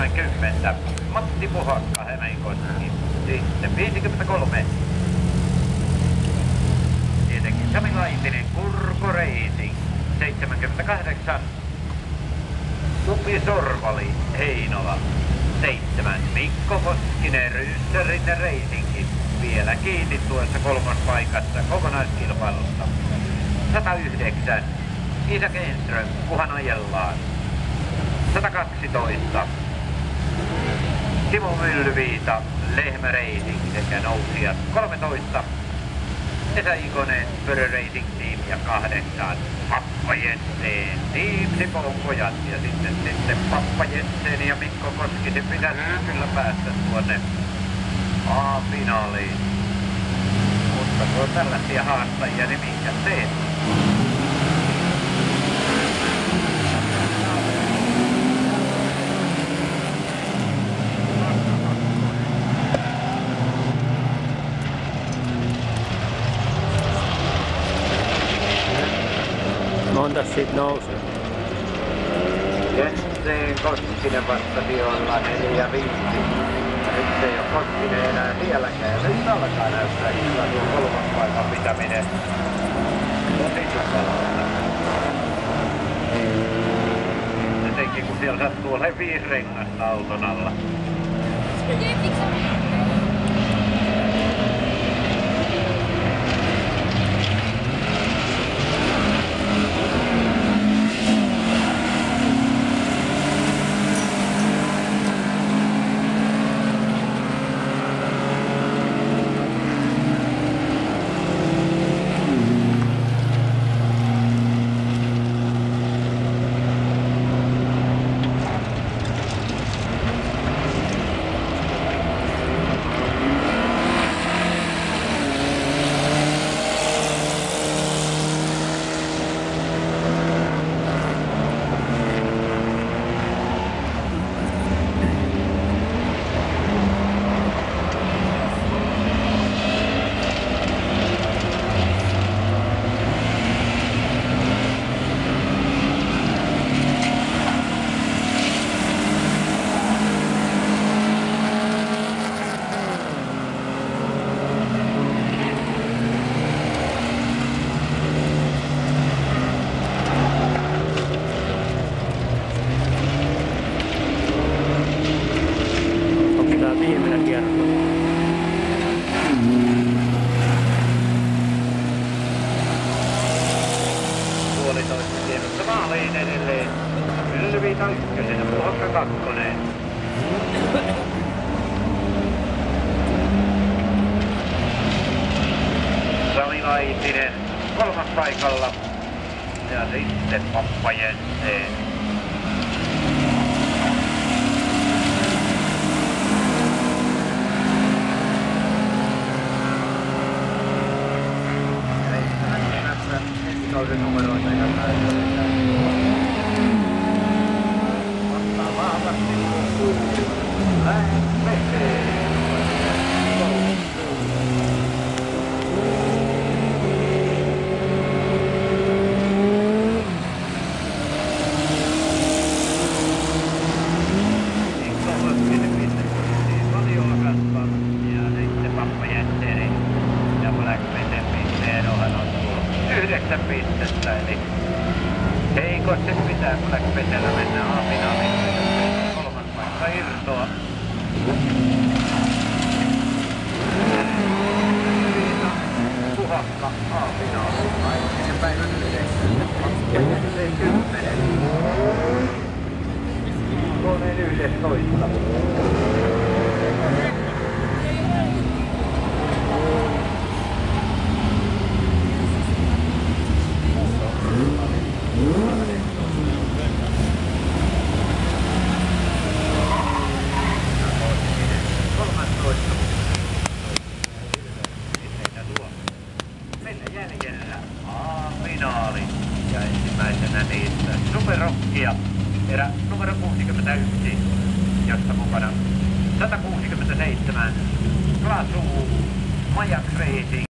30. Matti Puhakka, Hämeenkoski. Sitten 53. Tietenkin Sami Laitinen, Kurko Racing. 78. Tupi Sorvali, Heinola. 7. Mikko Koskinen, Ryysserinne Racingin. Vielä kiinni tuossa kolmospaikassa kokonaiskilpailusta. 109. Isak Enström, kuhan ajellaan. 112. Timo Myllyviita, Lehmä Racing sekä nousijat. 13. Esa Ikonen, Pörö Racing Team ja 8. Pappa Jensen, Team Sipon pojat ja sitten Pappa Jensen ja Mikko Koskisen pitäisi kyllä päästä tuonne A-finaaliin. Mutta kun on tällaisia haastajia, niin minkä teet? Montas siitä nousee? Jensen Koskinen vastasi olla 4 ja 5. Nyt ei ole Koskinen enää sielläkään. Nyt alkaa näyttää kyllä tuo kolmospaikan pitäminen tosi tukalta. Etenkin kun siellä sattuu olemaan 5 rengasta auton alla. Maaliin edelleen. Myllyviita 1 ja Puhakka 2. Sami Laitinen 3. paikalla. Ja sitten Pappa Jensen. Kauden numeroita ja vastaa vahvasti lämpöiseen. Paljon kasvaa ja sitten Pappa Jensen ja Blackpeten pisteen ohella 9 pistettä, eli heikosti pitää Blackpetellä mennä A-finaaliin. 3. paikka irtoa. Puhakka A-finaaliin. Aikinen päivän 9. Ja Jensen 10. Koneen 11. A-finaali ja ensimmäisenä niistä Superrockia erä numero 61, josta mukana 167 Glasu Majak Racing.